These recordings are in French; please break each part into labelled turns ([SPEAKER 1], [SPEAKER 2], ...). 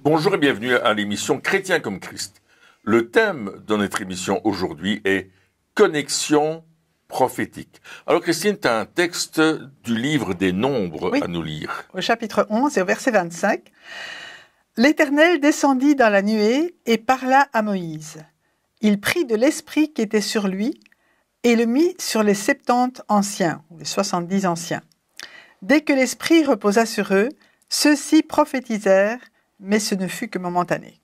[SPEAKER 1] Bonjour et bienvenue à l'émission Chrétien comme Christ. Le thème de notre émission aujourd'hui est connexion prophétique. Alors Christine, tu as un texte du livre des Nombres à nous lire.
[SPEAKER 2] Au chapitre 11 et au verset 25. « L'Éternel descendit dans la nuée et parla à Moïse. Il prit de l'esprit qui était sur lui et le mit sur les 70 anciens, ou les 70 anciens. Dès que l'esprit reposa sur eux, ceux-ci prophétisèrent, mais ce ne fut que momentané. »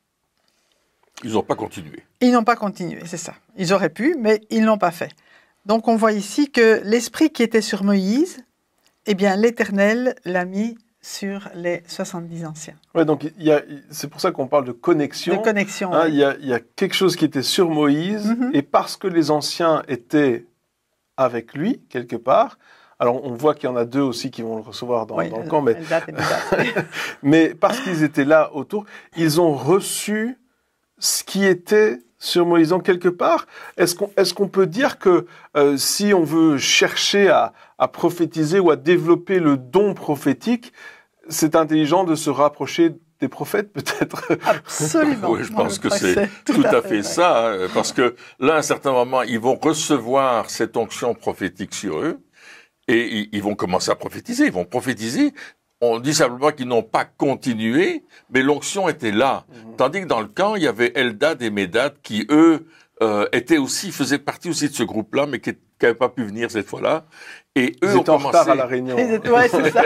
[SPEAKER 1] Ils n'ont pas continué.
[SPEAKER 2] Ils n'ont pas continué, c'est ça. Ils auraient pu, mais ils ne l'ont pas fait. Donc on voit ici que l'esprit qui était sur Moïse, eh bien l'Éternel l'a mis sur les 70 anciens.
[SPEAKER 3] Ouais, donc c'est pour ça qu'on parle de connexion.
[SPEAKER 2] De connexion,
[SPEAKER 3] hein,
[SPEAKER 2] oui.
[SPEAKER 3] Il y a quelque chose qui était sur Moïse, et parce que les anciens étaient avec lui, quelque part, alors on voit qu'il y en a deux aussi qui vont le recevoir dans le camp, mais, mais parce qu'ils étaient là autour, ils ont reçu ce qui était sur Moïse. Donc quelque part, est-ce qu'on peut dire que si on veut chercher à prophétiser ou à développer le don prophétique, c'est intelligent de se rapprocher des prophètes, peut-être?
[SPEAKER 2] Absolument.
[SPEAKER 1] Oui, je pense que c'est tout à fait ça, hein, parce que là, à un certain moment, ils vont recevoir cette onction prophétique sur eux, et ils vont commencer à prophétiser. Ils vont prophétiser. On dit simplement qu'ils n'ont pas continué, mais l'onction était là. Tandis que dans le camp, il y avait Eldad et Médad qui, eux, faisaient partie aussi de ce groupe-là, mais qui n'avaient pas pu venir cette fois-là. Et eux
[SPEAKER 3] ont commencé en retard à la réunion.
[SPEAKER 2] C'est ça.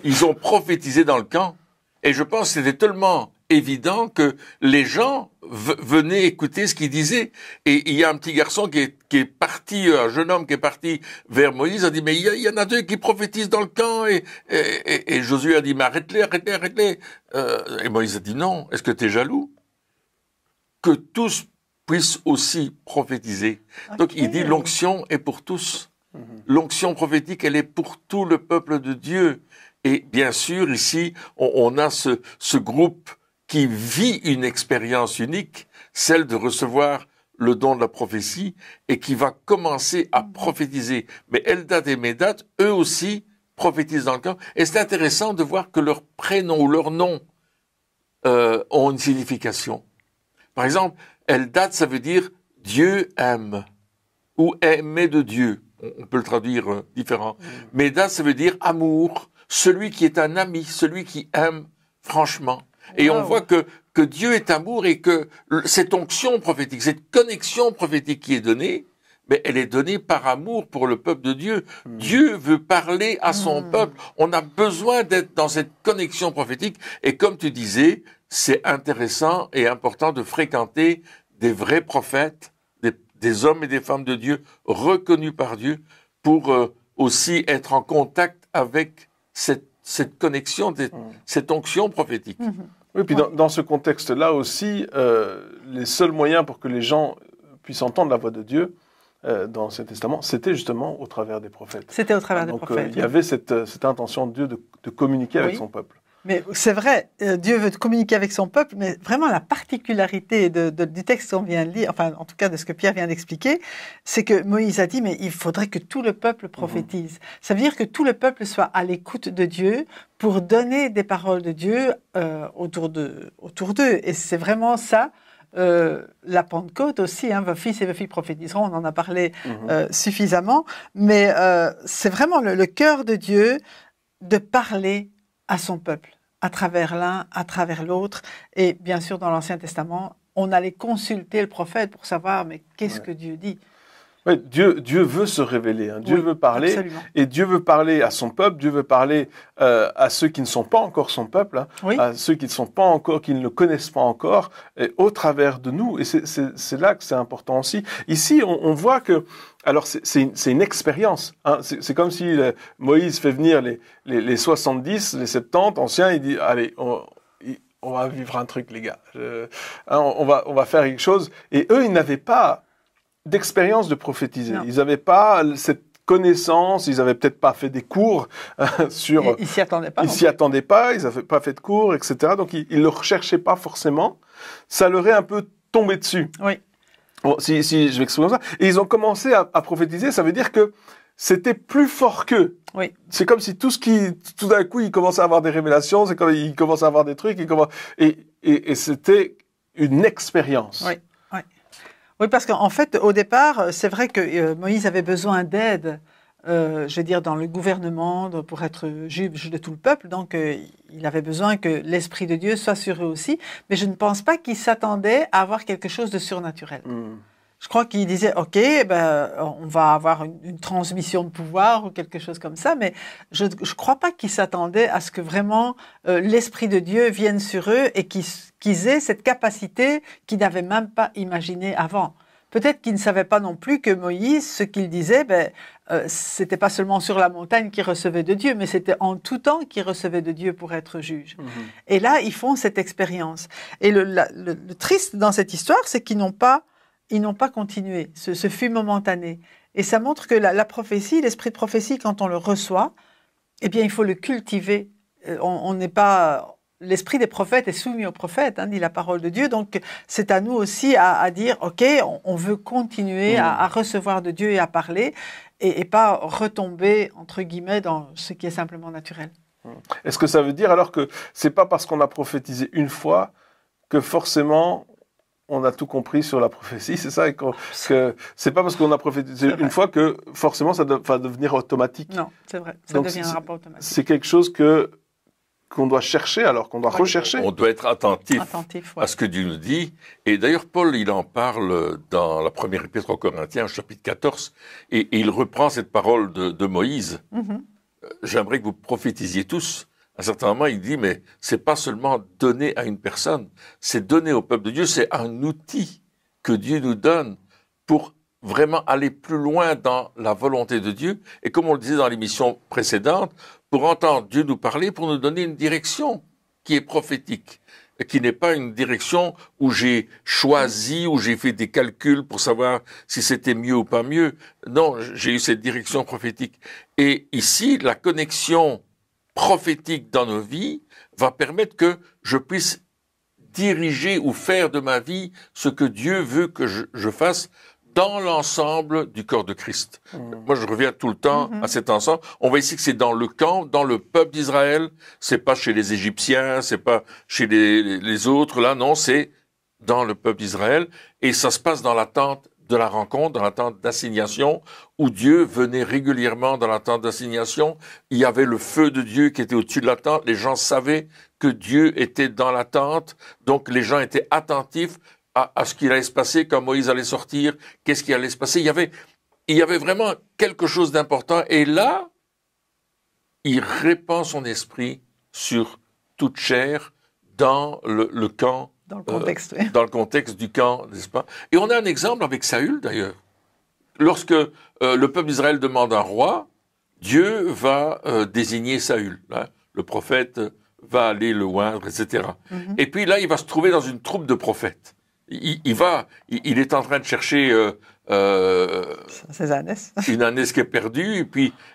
[SPEAKER 1] Ils ont prophétisé dans le camp. Et je pense que c'était tellement évident que les gens venaient écouter ce qu'il disait. Et il y a un petit garçon qui est parti, un jeune homme qui est parti vers Moïse, a dit, mais il y en a deux qui prophétisent dans le camp. Et Josué a dit, mais arrête-les. Et Moïse a dit, non, est-ce que tu es jaloux? Que tous puissent aussi prophétiser. Okay. Donc il dit, l'onction est pour tous. L'onction prophétique, elle est pour tout le peuple de Dieu. Et bien sûr, ici, on a ce groupe qui vit une expérience unique, celle de recevoir le don de la prophétie, et qui va commencer à prophétiser. Mais Eldad et Médad, eux aussi, prophétisent dans le camp. Et c'est intéressant de voir que leur prénom ou leur nom ont une signification. Par exemple, Eldad, ça veut dire « Dieu aime » ou « aimer de Dieu ». On peut le traduire différent. Médad, ça veut dire « amour ». Celui qui est un ami, celui qui aime franchement. Et on voit que Dieu est amour et que cette onction prophétique, cette connexion prophétique qui est donnée, mais elle est donnée par amour pour le peuple de Dieu. Dieu veut parler à son peuple. On a besoin d'être dans cette connexion prophétique. Et comme tu disais, c'est intéressant et important de fréquenter des vrais prophètes, des hommes et des femmes de Dieu reconnus par Dieu pour aussi être en contact avec cette connexion, cette onction prophétique.
[SPEAKER 3] Oui, puis dans ce contexte-là aussi, les seuls moyens pour que les gens puissent entendre la voix de Dieu dans l'Ancien Testament, c'était justement au travers des prophètes.
[SPEAKER 2] C'était au travers des prophètes.
[SPEAKER 3] Il y avait cette intention de Dieu de communiquer avec son peuple.
[SPEAKER 2] Mais c'est vrai, Dieu veut communiquer avec son peuple, mais vraiment la particularité du texte qu'on vient de lire, enfin en tout cas de ce que Pierre vient d'expliquer, c'est que Moïse a dit, mais il faudrait que tout le peuple prophétise. Ça veut dire que tout le peuple soit à l'écoute de Dieu pour donner des paroles de Dieu autour d'eux. Et c'est vraiment ça, la Pentecôte aussi, vos fils et vos filles prophétiseront, on en a parlé suffisamment, mais c'est vraiment le cœur de Dieu de parler à son peuple, à travers l'un, à travers l'autre. Et bien sûr, dans l'Ancien Testament, on allait consulter le prophète pour savoir, mais qu'est-ce que Dieu dit?
[SPEAKER 3] Oui, Dieu veut se révéler, Dieu veut parler, absolument. Et Dieu veut parler à son peuple, Dieu veut parler à ceux qui ne sont pas encore son peuple, à ceux qui ne sont pas encore, qui ne le connaissent pas encore, et au travers de nous. Et c'est là que c'est important aussi. Ici, on voit que, alors c'est une expérience. C'est comme si Moïse fait venir les 70, les 70 anciens, il dit, allez, on va vivre un truc, les gars. On va faire quelque chose. Et eux, ils n'avaient pas d'expérience de prophétiser. Non. Ils n'avaient pas cette connaissance, ils n'avaient peut-être pas fait des cours sur...
[SPEAKER 2] Ils s'y attendaient pas.
[SPEAKER 3] Ils s'y attendaient pas, ils n'avaient pas fait de cours, etc. Donc, ils ne le recherchaient pas forcément. Ça leur est un peu tombé dessus.
[SPEAKER 2] Oui.
[SPEAKER 3] Bon, si je m'exprime comme ça. Et ils ont commencé à prophétiser, ça veut dire que c'était plus fort qu'eux.
[SPEAKER 2] Oui.
[SPEAKER 3] C'est comme si tout d'un coup, ils commençaient à avoir des révélations, c'est comme ils commençaient à avoir des trucs, et et c'était une expérience.
[SPEAKER 2] Oui, oui. Oui, parce qu'en fait, au départ, c'est vrai que Moïse avait besoin d'aide, je veux dire, dans le gouvernement, pour être juge de tout le peuple. Donc, il avait besoin que l'Esprit de Dieu soit sur eux aussi. Mais je ne pense pas qu'il s'attendait à avoir quelque chose de surnaturel. Je crois qu'il disait, OK, ben, on va avoir une transmission de pouvoir ou quelque chose comme ça, mais je ne crois pas qu'il s'attendait à ce que vraiment l'Esprit de Dieu vienne sur eux et qu'ils aient cette capacité qu'ils n'avaient même pas imaginée avant. Peut-être qu'ils ne savaient pas non plus que Moïse, ce qu'il disait, ben, c'était pas seulement sur la montagne qu'il recevait de Dieu, mais c'était en tout temps qu'il recevait de Dieu pour être juge. Et là, ils font cette expérience. Et le triste dans cette histoire, c'est qu'ils n'ont pas continué. Ce fut momentané. Et ça montre que la prophétie, l'esprit de prophétie, quand on le reçoit, eh bien, il faut le cultiver. On n'est pas... L'esprit des prophètes est soumis aux prophètes, dit la parole de Dieu. Donc, c'est à nous aussi à dire, OK, on veut continuer à recevoir de Dieu et à parler, et pas retomber, entre guillemets, dans ce qui est simplement naturel.
[SPEAKER 3] Est-ce que ça veut dire alors que c'est pas parce qu'on a prophétisé une fois que forcément on a tout compris sur la prophétie, c'est ça, que c'est pas parce qu'on a prophétisé une fois que forcément ça va devenir automatique.
[SPEAKER 2] Non, c'est vrai, ça deviendra pas automatique.
[SPEAKER 3] C'est quelque chose qu'on doit chercher, alors qu'on doit rechercher.
[SPEAKER 1] On doit être attentif à ce que Dieu nous dit. Et d'ailleurs, Paul, il en parle dans la première épître aux Corinthiens, chapitre 14, et il reprend cette parole de Moïse. J'aimerais que vous prophétisiez tous. À un certain moment, il dit, mais c'est pas seulement donné à une personne, c'est donné au peuple de Dieu, c'est un outil que Dieu nous donne pour vraiment aller plus loin dans la volonté de Dieu. Et comme on le disait dans l'émission précédente, pour entendre Dieu nous parler, pour nous donner une direction qui est prophétique, qui n'est pas une direction où j'ai choisi, où j'ai fait des calculs pour savoir si c'était mieux ou pas mieux. Non, j'ai eu cette direction prophétique. Et ici, la connexion prophétique dans nos vies va permettre que je puisse diriger ou faire de ma vie ce que Dieu veut que je fasse dans l'ensemble du corps de Christ. Moi, je reviens tout le temps à cet ensemble. On voit ici que c'est dans le camp, dans le peuple d'Israël. C'est pas chez les Égyptiens, c'est pas chez les autres. Là, non, c'est dans le peuple d'Israël. Et ça se passe dans la tente de la rencontre, dans la tente d'assignation, où Dieu venait régulièrement dans la tente d'assignation. Il y avait le feu de Dieu qui était au-dessus de la tente. Les gens savaient que Dieu était dans la tente. Donc, les gens étaient attentifs à ce qu'il allait se passer quand Moïse allait sortir. Qu'est-ce qui allait se passer? Il y avait vraiment quelque chose d'important. Et là, il répand son esprit sur toute chair dans le camp.
[SPEAKER 2] Dans le contexte, oui.
[SPEAKER 1] Dans le contexte du camp, n'est-ce pas? Et on a un exemple avec Saül, d'ailleurs. Lorsque le peuple d'Israël demande un roi, Dieu va désigner Saül. Hein. Le prophète va aller le oindre, etc. Et puis là, il va se trouver dans une troupe de prophètes. Il est en train de chercher
[SPEAKER 2] ses ânesse.
[SPEAKER 1] Une ânesse qui est perdue.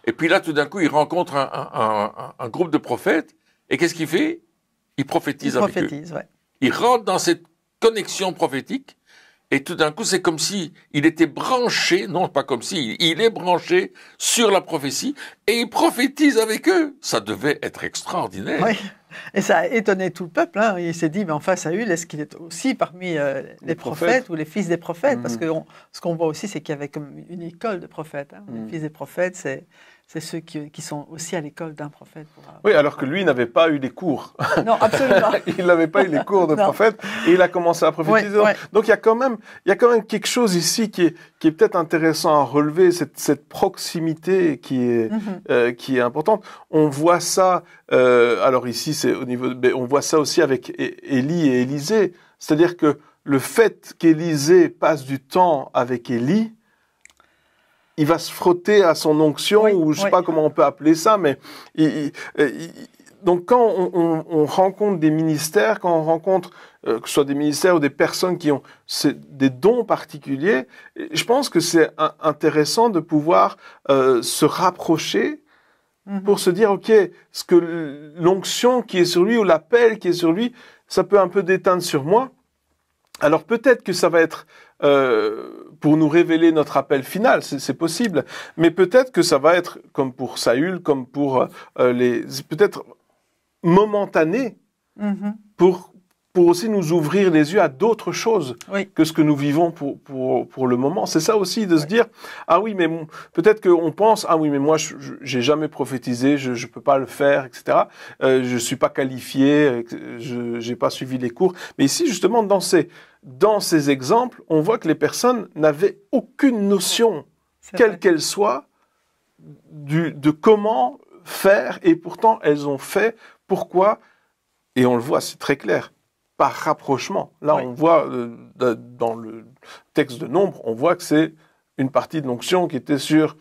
[SPEAKER 1] Et puis là, tout d'un coup, il rencontre un groupe de prophètes. Et qu'est-ce qu'il fait? Il prophétise avec eux.
[SPEAKER 2] Ouais.
[SPEAKER 1] Il rentre dans cette connexion prophétique, et tout d'un coup, c'est comme si il était branché, non pas comme si, il est branché sur la prophétie, et il prophétise avec eux. Ça devait être extraordinaire.
[SPEAKER 2] Oui, et ça a étonné tout le peuple. Hein. Il s'est dit, mais enfin, Saül, est-ce qu'il est aussi parmi les prophètes ou les fils des prophètes? Parce que ce qu'on voit aussi, c'est qu'il y avait comme une école de prophètes. Hein. Les fils des prophètes, c'est ceux qui sont aussi à l'école d'un prophète.
[SPEAKER 3] Oui, alors que lui n'avait pas eu les cours.
[SPEAKER 2] Non, absolument.
[SPEAKER 3] Il n'avait pas eu les cours de prophète et il a commencé à prophétiser. Ouais. Donc il y a quand même quelque chose ici qui est peut-être intéressant à relever, cette proximité qui est importante. On voit ça, alors ici c'est au niveau, on voit ça aussi avec Élie et Élisée. C'est-à-dire que le fait qu'Élisée passe du temps avec Élie, il va se frotter à son onction, ou je ne sais pas comment on peut appeler ça, mais donc quand on rencontre des ministères, quand on rencontre que ce soit des ministères ou des personnes qui ont des dons particuliers, je pense que c'est intéressant de pouvoir se rapprocher pour se dire, ok, ce que l'onction qui est sur lui ou l'appel qui est sur lui, ça peut un peu déteindre sur moi. Alors peut-être que ça va être pour nous révéler notre appel final, c'est possible, mais peut-être que ça va être comme pour Saül, comme pour peut-être momentané, pour pour aussi nous ouvrir les yeux à d'autres choses que ce que nous vivons pour le moment. C'est ça aussi, de se dire, ah oui, mais peut-être qu'on pense, ah oui, mais moi, j'ai jamais prophétisé, je peux pas le faire, etc. Je suis pas qualifié, j'ai pas suivi les cours. Mais ici, justement, dans ces exemples, on voit que les personnes n'avaient aucune notion, quelle qu'elle soit, de comment faire, et pourtant, elles ont fait. Pourquoi? Et on le voit, c'est très clair. Par rapprochement. Là, on voit, dans le texte de Nombre, on voit que c'est une partie de l'onction qui était sur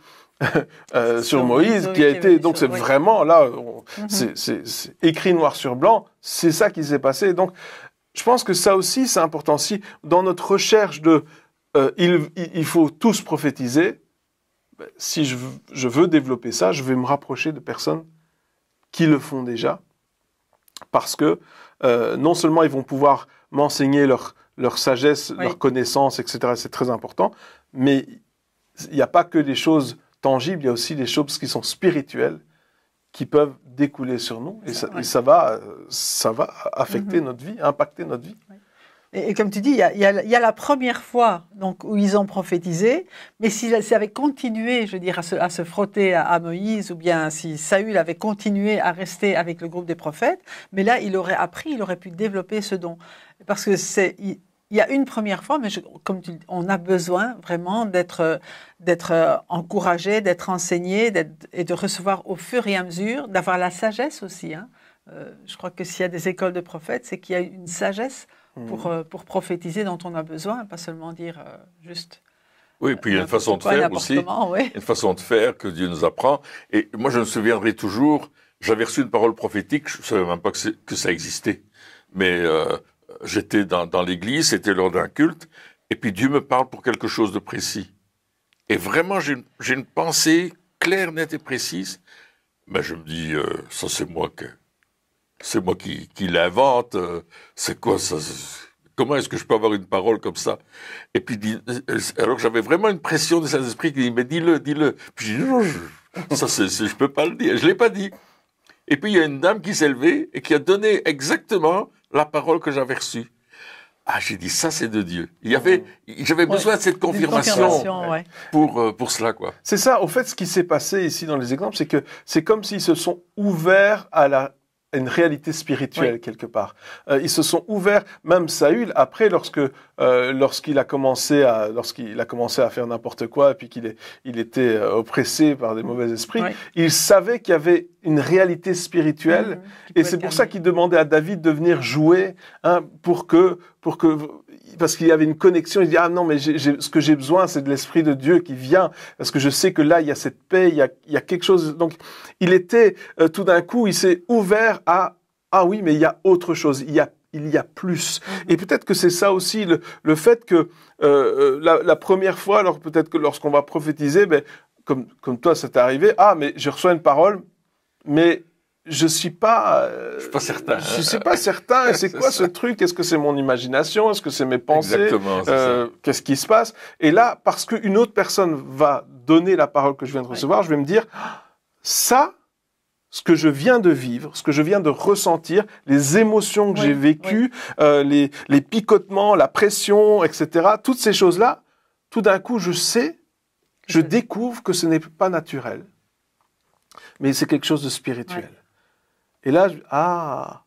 [SPEAKER 3] Moïse, qui a été... Donc, c'est vraiment, là, c'est écrit noir sur blanc, c'est ça qui s'est passé. Donc, je pense que ça aussi, c'est important. Si, dans notre recherche de il faut tous prophétiser, si je veux développer ça, je vais me rapprocher de personnes qui le font déjà, parce que non seulement ils vont pouvoir m'enseigner leur sagesse, leur connaissance, etc., c'est très important, mais il n'y a pas que des choses tangibles, il y a aussi des choses qui sont spirituelles, qui peuvent découler sur nous, et ça va affecter notre vie, impacter notre vie.
[SPEAKER 2] Et comme tu dis, il y a la première fois donc, où ils ont prophétisé, mais s'ils avaient continué, je veux dire, à se frotter à Moïse, ou bien si Saül avait continué à rester avec le groupe des prophètes, mais là, il aurait appris, il aurait pu développer ce don. Parce que il y a une première fois, mais comme tu dis, on a besoin vraiment d'être encouragé, d'être enseigné, et de recevoir au fur et à mesure, d'avoir la sagesse aussi. Hein. Je crois que s'il y a des écoles de prophètes, c'est qu'il y a une sagesse pour prophétiser dont on a besoin, pas seulement dire juste...
[SPEAKER 1] Oui, puis il y a une façon de faire aussi, une façon de faire que Dieu nous apprend. Et moi, je me souviendrai toujours, j'avais reçu une parole prophétique, je ne savais même pas que ça existait, mais j'étais dans l'église, c'était lors d'un culte, et puis Dieu me parle pour quelque chose de précis. Et vraiment, j'ai une pensée claire, nette et précise. Ben, je me dis, ça c'est moi qui l'invente, c'est quoi ça? Comment est-ce que je peux avoir une parole comme ça? Et puis, alors que j'avais vraiment une pression de Saint-Esprit qui dit, mais dis-le. Puis j'ai dit, non, je peux pas le dire, je l'ai pas dit. Et puis il y a une dame qui s'est levée et qui a donné exactement la parole que j'avais reçue. Ah, j'ai dit, ça c'est de Dieu. J'avais besoin de cette confirmation pour cela, quoi.
[SPEAKER 3] C'est ça, au fait, ce qui s'est passé ici dans les exemples, c'est que c'est comme s'ils se sont ouverts à une réalité spirituelle quelque part. Ils se sont ouverts, même Saül, après, lorsqu'il a commencé à faire n'importe quoi, et puis il était oppressé par des mauvais esprits, il savait qu'il y avait une réalité spirituelle, et c'est pour ça qu'il demandait à David de venir jouer, hein, parce qu'il y avait une connexion. Il dit, ah non, mais ce que j'ai besoin, c'est de l'Esprit de Dieu qui vient, parce que je sais que là, il y a cette paix, il y a quelque chose. Donc, il était, tout d'un coup, il s'est ouvert à, ah oui, mais il y a autre chose, il y a plus. Et peut-être que c'est ça aussi, le fait que la première fois, alors peut-être que lorsqu'on va prophétiser, ben, comme toi, ça t'est arrivé, ah, mais je reçois une parole, mais je suis pas
[SPEAKER 1] certain.
[SPEAKER 3] Je suis pas certain. C'est quoi ce truc? Est-ce que c'est mon imagination? Est-ce que c'est mes pensées?
[SPEAKER 1] Exactement.
[SPEAKER 3] Qu'est-ce qui se passe? Et là, parce qu'une autre personne va donner la parole que je viens de recevoir, je vais me dire, ça, ce que je viens de vivre, ce que je viens de ressentir, les émotions que j'ai vécues, les picotements, la pression, etc., toutes ces choses-là, tout d'un coup, je découvre que ce n'est pas naturel, mais c'est quelque chose de spirituel. Et là,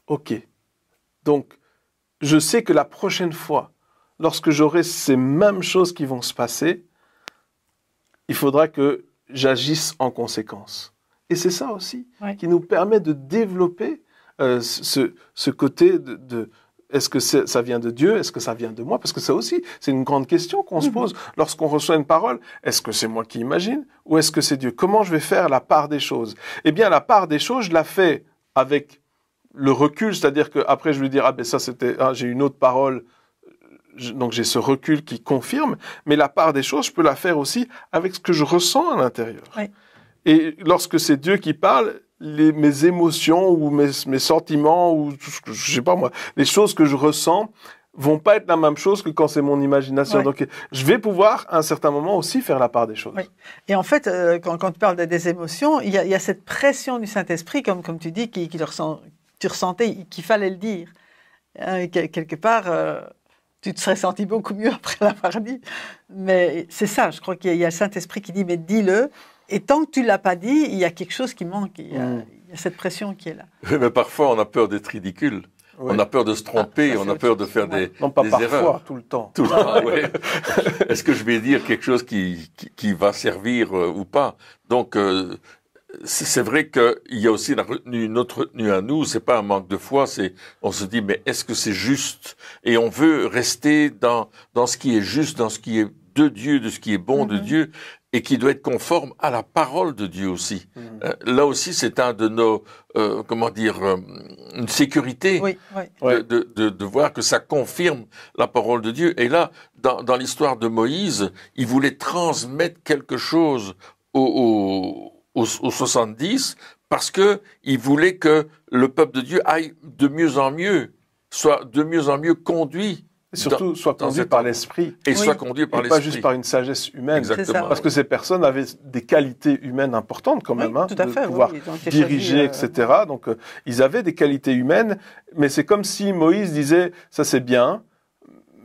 [SPEAKER 3] ok. Donc, je sais que la prochaine fois, lorsque j'aurai ces mêmes choses qui vont se passer, il faudra que j'agisse en conséquence. Et c'est ça aussi qui nous permet de développer ce côté de est-ce que ça vient de Dieu? Est-ce que ça vient de moi? Parce que ça aussi, c'est une grande question qu'on se pose lorsqu'on reçoit une parole. Est-ce que c'est moi qui imagine ou est-ce que c'est Dieu? Comment je vais faire la part des choses? Eh bien, la part des choses, je la fais avec le recul, c'est-à-dire qu'après, je vais dire, ah ben ça c'était, j'ai une autre parole, donc j'ai ce recul qui confirme, mais la part des choses, je peux la faire aussi avec ce que je ressens à l'intérieur. Et lorsque c'est Dieu qui parle, mes émotions ou mes sentiments ou je sais pas moi, les choses que je ressens vont pas être la même chose que quand c'est mon imagination. Donc je vais pouvoir à un certain moment aussi faire la part des choses.
[SPEAKER 2] Et en fait, quand tu parles des émotions, il y a cette pression du Saint-Esprit, comme tu dis, tu ressentais qu'il fallait le dire. Quelque part, tu te serais senti beaucoup mieux après l'avoir dit. Mais c'est ça, je crois qu'il y a le Saint-Esprit qui dit, mais dis-le. Et tant que tu ne l'as pas dit, il y a quelque chose qui manque. Il y a cette pression qui est là.
[SPEAKER 1] Mais parfois, on a peur d'être ridicule. Oui. On a peur de se tromper, on a peur de faire des
[SPEAKER 3] parfois,
[SPEAKER 1] erreurs.
[SPEAKER 3] Tout le temps.
[SPEAKER 1] Tout le temps, oui. Est-ce que je vais dire quelque chose qui va servir ou pas? Donc, c'est vrai qu'il y a aussi une autre retenue à nous. C'est pas un manque de foi, on se dit, mais est-ce que c'est juste? Et on veut rester dans ce qui est juste, dans ce qui est de Dieu, de ce qui est bon de Dieu, et qui doit être conforme à la parole de Dieu aussi. Là aussi, c'est un de nos, une sécurité de voir que ça confirme la parole de Dieu. Et là, dans l'histoire de Moïse, il voulait transmettre quelque chose aux 70 parce que il voulait que le peuple de Dieu aille de mieux en mieux, soit de mieux en mieux conduit.
[SPEAKER 3] Et surtout, soit conduit par l'esprit.
[SPEAKER 1] Et soit conduit par l'esprit.
[SPEAKER 3] Pas juste par une sagesse humaine.
[SPEAKER 1] Exactement.
[SPEAKER 3] Parce que ces personnes avaient des qualités humaines importantes quand même,
[SPEAKER 2] tout à fait,
[SPEAKER 3] de pouvoir diriger, etc. Donc, ils avaient des qualités humaines, mais c'est comme si Moïse disait, ça c'est bien,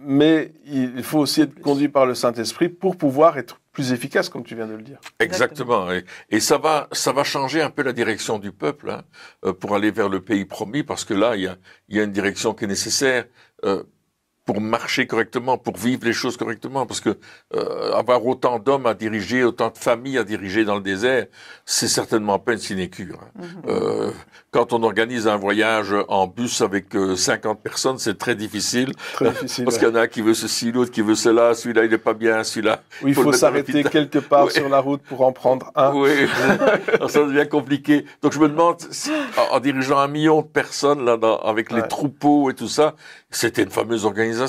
[SPEAKER 3] mais il faut aussi être conduit par le Saint-Esprit pour pouvoir être plus efficace, comme tu viens de le dire.
[SPEAKER 1] Exactement. Et ça va changer un peu la direction du peuple, pour aller vers le pays promis, parce que là, il y a une direction qui est nécessaire, pour marcher correctement, pour vivre les choses correctement, parce que avoir autant d'hommes à diriger, autant de familles à diriger dans le désert, c'est certainement pas une sinécure. Quand on organise un voyage en bus avec 50 personnes, c'est très difficile. Parce qu'il y en a un qui veut ceci, l'autre qui veut cela, celui-là il n'est pas bien, celui-là...
[SPEAKER 3] Oui, il faut s'arrêter quelque part sur la route pour en prendre un.
[SPEAKER 1] Oui, ça devient compliqué. Donc je me demande, en dirigeant 1 million de personnes là, avec les troupeaux et tout ça, c'était une fameuse organisation.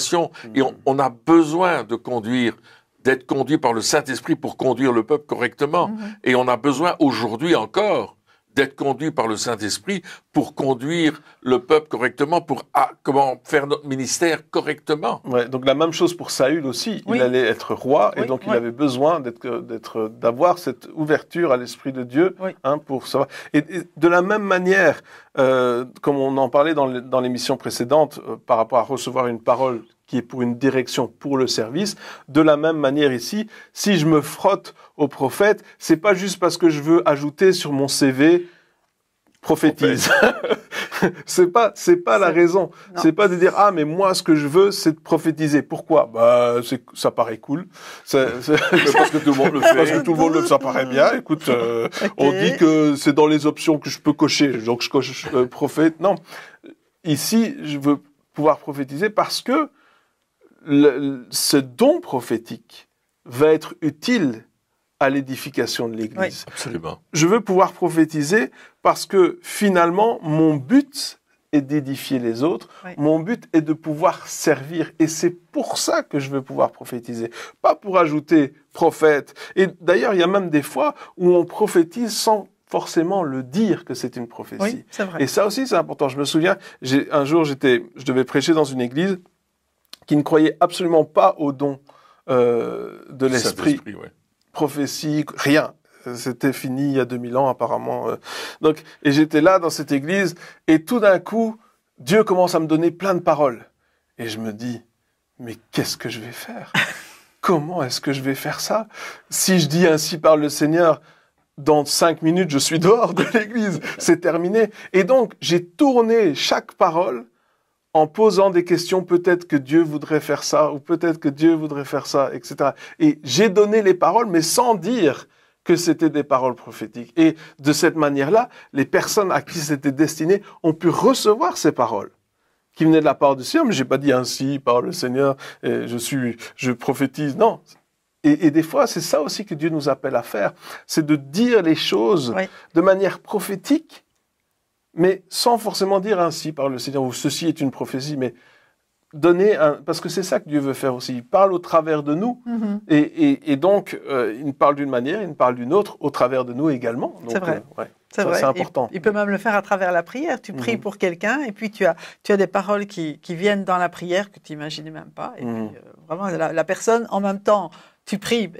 [SPEAKER 1] Et on a besoin d'être conduit par le Saint-Esprit pour conduire le peuple correctement. Et on a besoin aujourd'hui encore d'être conduit par le Saint-Esprit pour conduire le peuple correctement, pour comment faire notre ministère correctement.
[SPEAKER 3] Ouais, donc la même chose pour Saül aussi. Il allait être roi et donc il avait besoin d'avoir cette ouverture à l'Esprit de Dieu pour savoir. Et de la même manière, comme on en parlait dans l'émission précédente, par rapport à recevoir une parole qui est pour une direction, pour le service. De la même manière ici, si je me frotte au prophète, c'est pas juste parce que je veux ajouter sur mon CV prophétise. c'est pas la raison. Non. C'est pas de dire mais moi ce que je veux c'est de prophétiser. Pourquoi? Ça paraît cool. Parce que tout le monde le fait. Parce que tout le monde ça paraît bien. Écoute, on dit que c'est dans les options que je peux cocher. Donc je coche prophète. Non. Ici, je veux pouvoir prophétiser parce que ce don prophétique va être utile à l'édification de l'Église.
[SPEAKER 1] Oui, absolument.
[SPEAKER 3] Je veux pouvoir prophétiser parce que finalement, mon but est d'édifier les autres. Oui. Mon but est de pouvoir servir. Et c'est pour ça que je veux pouvoir prophétiser. Pas pour ajouter prophète. Et d'ailleurs, il y a même des fois où on prophétise sans forcément le dire que c'est une prophétie.
[SPEAKER 2] Oui, c'est vrai.
[SPEAKER 3] Et ça aussi, c'est important. Je me souviens, un jour, je devais prêcher dans une église qui ne croyait absolument pas au don de l'esprit, prophétie, rien. C'était fini il y a 2000 ans apparemment. Et j'étais là dans cette église et tout d'un coup, Dieu commence à me donner plein de paroles. Et je me dis, mais qu'est-ce que je vais faire? Comment est-ce que je vais faire ça? Si je dis ainsi parle le Seigneur, dans 5 minutes, je suis dehors de l'église. C'est terminé. Et donc, j'ai tourné chaque parole en posant des questions, peut-être que Dieu voudrait faire ça, ou peut-être que Dieu voudrait faire ça, etc. Et j'ai donné les paroles, mais sans dire que c'était des paroles prophétiques. Et de cette manière-là, les personnes à qui c'était destiné ont pu recevoir ces paroles qui venaient de la part du Seigneur. Mais j'ai pas dit ainsi, par le Seigneur, et je prophétise. Non. Et des fois, c'est ça aussi que Dieu nous appelle à faire. C'est de dire les choses de manière prophétique, mais sans forcément dire ainsi par le Seigneur, ou ceci est une prophétie, mais parce que c'est ça que Dieu veut faire aussi. Il parle au travers de nous, et donc il nous parle d'une manière, il nous parle d'une autre, au travers de nous également. Donc,
[SPEAKER 2] c'est vrai.
[SPEAKER 3] C'est vrai. C'est important.
[SPEAKER 2] Il peut même le faire à travers la prière. Tu pries pour quelqu'un, et puis tu as des paroles qui viennent dans la prière que tu n'imaginais même pas. Et puis vraiment, la personne, en même temps, tu pries,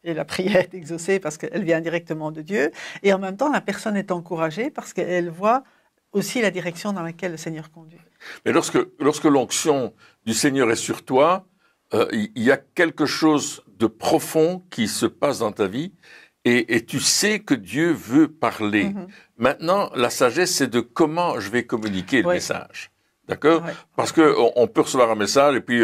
[SPEAKER 2] et la prière est exaucée parce qu'elle vient directement de Dieu. Et en même temps, la personne est encouragée parce qu'elle voit aussi la direction dans laquelle le Seigneur conduit.
[SPEAKER 1] Mais lorsque l'onction du Seigneur est sur toi, il y a quelque chose de profond qui se passe dans ta vie et tu sais que Dieu veut parler. Maintenant, la sagesse, c'est de comment je vais communiquer le message. D'accord? Parce que on peut recevoir un message et puis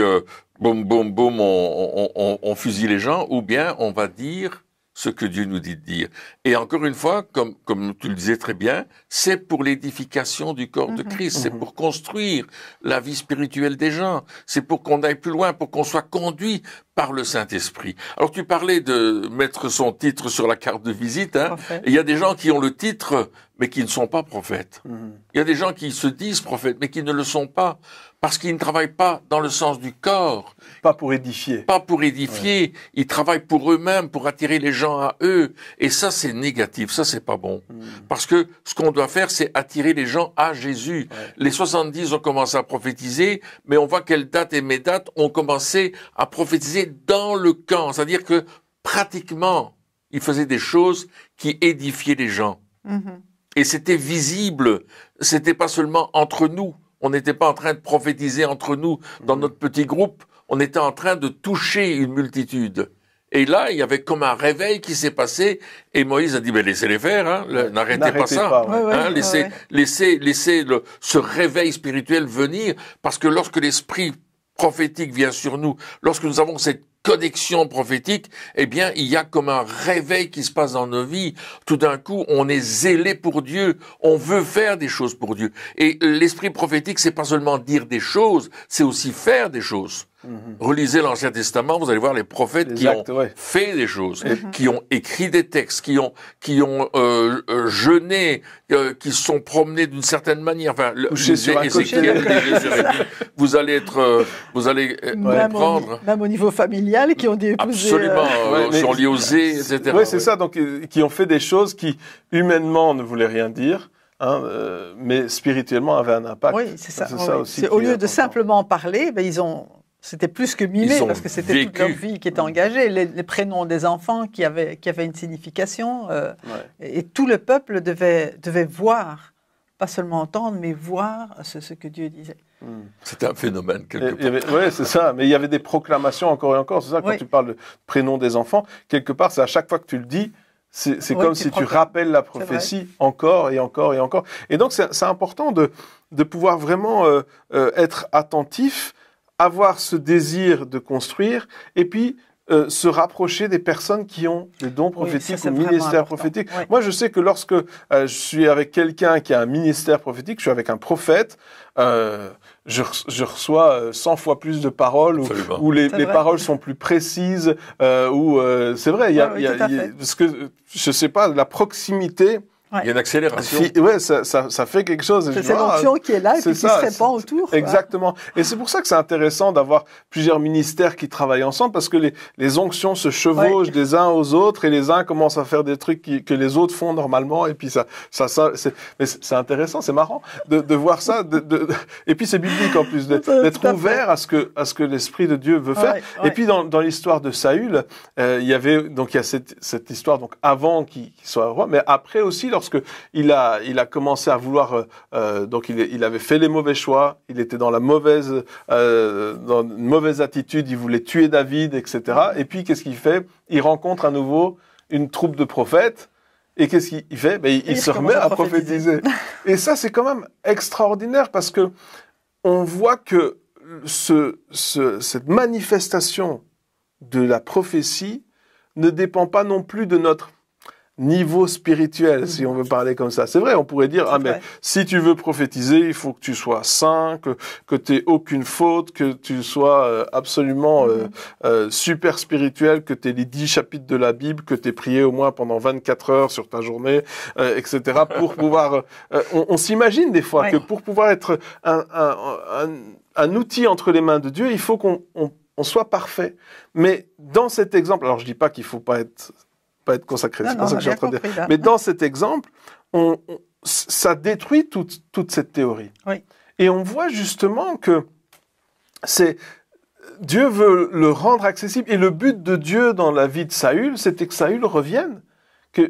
[SPEAKER 1] boum, boum, boum, on fusille les gens, ou bien on va dire ce que Dieu nous dit de dire. Et encore une fois, comme tu le disais très bien, c'est pour l'édification du corps de Christ, c'est pour construire la vie spirituelle des gens, c'est pour qu'on aille plus loin, pour qu'on soit conduit par le Saint-Esprit. Alors tu parlais de mettre son titre sur la carte de visite, hein. Il y a des gens qui ont le titre, mais qui ne sont pas prophètes. Il y a des gens qui se disent prophètes, mais qui ne le sont pas, parce qu'ils ne travaillent pas dans le sens du corps.
[SPEAKER 3] Pas pour édifier.
[SPEAKER 1] Pas pour édifier. Ils travaillent pour eux-mêmes, pour attirer les gens à eux. Et ça, c'est négatif. Ça, c'est pas bon. Parce que ce qu'on doit faire, c'est attirer les gens à Jésus. Les 70 ont commencé à prophétiser, mais on voit qu'Eldad et Médad ont commencé à prophétiser dans le camp. C'est-à-dire que, pratiquement, ils faisaient des choses qui édifiaient les gens. Et c'était visible. C'était pas seulement entre nous. On n'était pas en train de prophétiser entre nous dans notre petit groupe. On était en train de toucher une multitude. Et là, il y avait comme un réveil qui s'est passé. Et Moïse a dit, mais laissez-les faire, hein, n'arrêtez pas ça. Laissez ce réveil spirituel venir. Parce que lorsque l'esprit prophétique vient sur nous, lorsque nous avons cette connexion prophétique, eh bien, il y a comme un réveil qui se passe dans nos vies. Tout d'un coup, on est zélé pour Dieu. On veut faire des choses pour Dieu. Et l'esprit prophétique, c'est pas seulement dire des choses, c'est aussi faire des choses. Relisez l'Ancien Testament, vous allez voir les prophètes qui ont fait des choses, qui ont écrit des textes, qui ont jeûné, qui se sont promenés d'une certaine manière. Enfin, vous allez prendre
[SPEAKER 2] même au niveau familial, qui ont des épousés.
[SPEAKER 1] Absolument, sont liés aux etc.
[SPEAKER 3] Oui, c'est ça. Donc, qui ont fait des choses qui humainement ne voulaient rien dire. Mais spirituellement avaient un impact.
[SPEAKER 2] Oui, c'est ça. Aussi au lieu de simplement parler, c'était plus que mimé, parce que c'était toute leur vie qui était engagée. Les prénoms des enfants qui avaient une signification. Et tout le peuple devait voir, pas seulement entendre, mais voir ce que Dieu disait.
[SPEAKER 1] C'était un phénomène, quelque part.
[SPEAKER 3] Oui, c'est ça. Mais il y avait des proclamations encore et encore. C'est ça, quand tu parles de prénoms des enfants, quelque part, c'est à chaque fois que tu le dis, c'est comme si tu rappelles la prophétie encore et encore et encore. Et donc, c'est important de pouvoir vraiment être attentif, avoir ce désir de construire, et puis se rapprocher des personnes qui ont des dons prophétiques ou ministères prophétiques. Moi, je sais que lorsque je suis avec quelqu'un qui a un ministère prophétique, je suis avec un prophète, je reçois 100 fois plus de paroles, où les paroles sont plus précises, c'est vrai, parce que, je sais pas, la proximité.
[SPEAKER 1] Il y a une accélération.
[SPEAKER 3] Ouais, ça fait quelque chose.
[SPEAKER 2] C'est l'onction qui est là et puis qui se répand autour.
[SPEAKER 3] Exactement. Et c'est pour ça que c'est intéressant d'avoir plusieurs ministères qui travaillent ensemble, parce que les onctions se chevauchent des uns aux autres, et les uns commencent à faire des trucs que les autres font normalement, et puis c'est intéressant, c'est marrant de voir ça. Et puis c'est biblique en plus, d'être ouvert à ce que l'Esprit de Dieu veut faire. Et puis dans l'histoire de Saül, il y a cette histoire donc avant qu'il soit roi, mais après aussi, lorsque il a commencé à vouloir, donc il avait fait les mauvais choix, il était dans dans une mauvaise attitude, il voulait tuer David, etc. Et puis qu'est-ce qu'il fait? Il rencontre à nouveau une troupe de prophètes, et qu'est-ce qu'il fait? Il se remet à prophétiser. Et ça, c'est quand même extraordinaire, parce que on voit que cette manifestation de la prophétie ne dépend pas non plus de notre niveau spirituel, si on veut parler comme ça. C'est vrai, on pourrait dire, mais si tu veux prophétiser, il faut que tu sois saint, que tu n'aies aucune faute, que tu sois absolument super spirituel, que tu aies les 10 chapitres de la Bible, que tu aies prié au moins pendant 24 heures sur ta journée, etc. pour pouvoir... on s'imagine des fois que pour pouvoir être un outil entre les mains de Dieu, il faut qu'on soit parfait. Mais dans cet exemple, alors je dis pas qu'il faut pas être consacré, c'est pas ça que je suis en train de dire. Mais dans cet exemple, ça détruit toute cette théorie. Et on voit justement que Dieu veut le rendre accessible. Et le but de Dieu dans la vie de Saül, c'était que Saül revienne,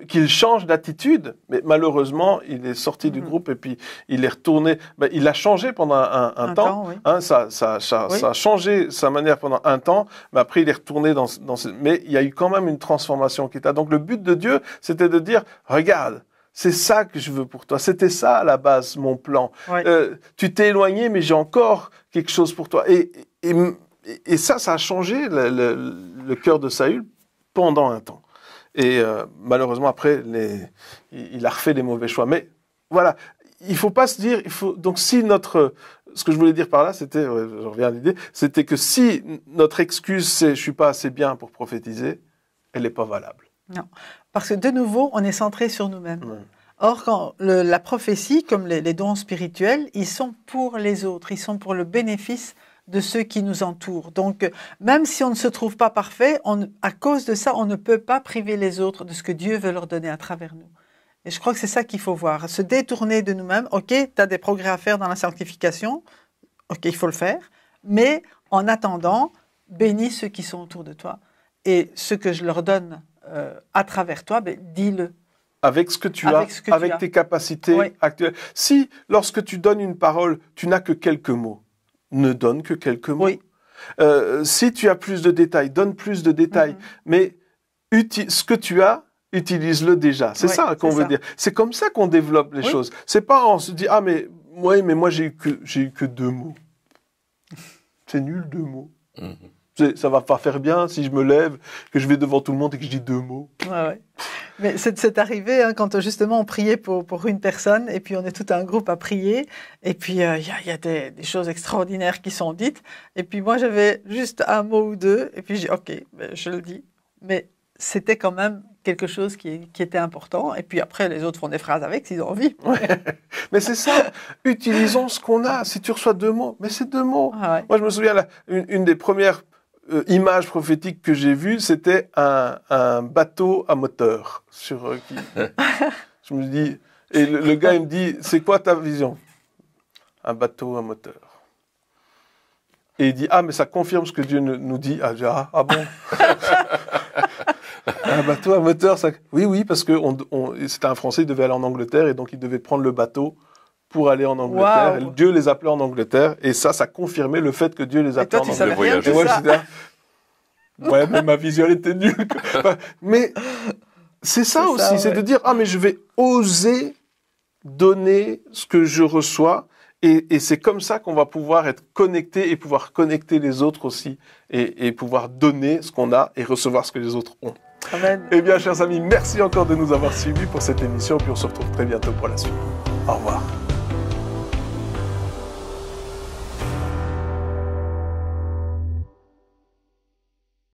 [SPEAKER 3] qu'il change d'attitude, mais malheureusement, il est sorti du groupe et puis il est retourné. Ben, il a changé pendant un temps.
[SPEAKER 2] Oui.
[SPEAKER 3] Hein, ça a changé sa manière pendant un temps, mais après il est retourné mais il y a eu quand même une transformation qui était. Donc le but de Dieu, c'était de dire, regarde, c'est ça que je veux pour toi. C'était ça à la base, mon plan.
[SPEAKER 2] Oui.
[SPEAKER 3] Tu t'es éloigné, mais j'ai encore quelque chose pour toi. Et ça a changé le cœur de Saül pendant un temps. Et malheureusement, après, il a refait les mauvais choix. Mais voilà, il ne faut pas se dire... donc si ce que je voulais dire par là, c'était, je reviens à l'idée, c'était que si notre excuse, c'est « je ne suis pas assez bien pour prophétiser », elle n'est pas valable.
[SPEAKER 2] Non, parce que de nouveau, on est centré sur nous-mêmes.
[SPEAKER 3] Ouais.
[SPEAKER 2] Or, quand la prophétie, comme les dons spirituels, ils sont pour les autres, ils sont pour le bénéfice de ceux qui nous entourent. Donc, même si on ne se trouve pas parfait, à cause de ça, on ne peut pas priver les autres de ce que Dieu veut leur donner à travers nous. Et je crois que c'est ça qu'il faut voir. Se détourner de nous-mêmes. OK, tu as des progrès à faire dans la sanctification. OK, il faut le faire. Mais en attendant, bénis ceux qui sont autour de toi. Et ce que je leur donne à travers toi, dis-le.
[SPEAKER 3] Avec ce que tu as, avec tes capacités actuelles. Si, lorsque tu donnes une parole, tu n'as que quelques mots, ne donne que quelques mots.
[SPEAKER 2] Oui.
[SPEAKER 3] Si tu as plus de détails, donne plus de détails. Mais ce que tu as, utilise-le déjà. C'est ça qu'on veut dire. C'est comme ça qu'on développe les choses. C'est pas on se dit, ah mais moi j'ai eu que 2 mots. C'est nul 2 mots. Ça va pas faire bien si je me lève, que je vais devant tout le monde et que je dis 2 mots.
[SPEAKER 2] Ouais. Mais c'est arrivé quand justement on priait pour une personne et puis on est tout un groupe à prier et puis il y a des choses extraordinaires qui sont dites et puis moi j'avais juste un mot ou 2 et puis j'ai dit ok, je le dis. Mais c'était quand même quelque chose qui était important et puis après les autres font des phrases avec s'ils ont envie.
[SPEAKER 3] Ouais. Mais c'est ça, utilisons ce qu'on a. Si tu reçois 2 mots, mais c'est 2 mots. Moi je me souviens une des premières image prophétique que j'ai vue, c'était un bateau à moteur. Je me dis, et le gars il me dit, c'est quoi ta vision? Un bateau à moteur. Et il dit, ah mais ça confirme ce que Dieu nous dit. Ah bon. Un bateau à moteur, ça... Oui, parce que c'était un Français, il devait aller en Angleterre et donc il devait prendre le bateau pour aller en Angleterre. Wow. Dieu les appelait en Angleterre et ça confirmait le fait que Dieu les appelait en Angleterre. Et moi, j'étais là, ouais, mais ma vision était nulle. Mais c'est ça aussi, c'est de dire, ah mais je vais oser donner ce que je reçois et c'est comme ça qu'on va pouvoir être connecté et pouvoir connecter les autres aussi et pouvoir donner ce qu'on a et recevoir ce que les autres ont.
[SPEAKER 2] Amen.
[SPEAKER 3] Eh bien, chers amis, merci encore de nous avoir suivis pour cette émission puis on se retrouve très bientôt pour la suite. Au revoir.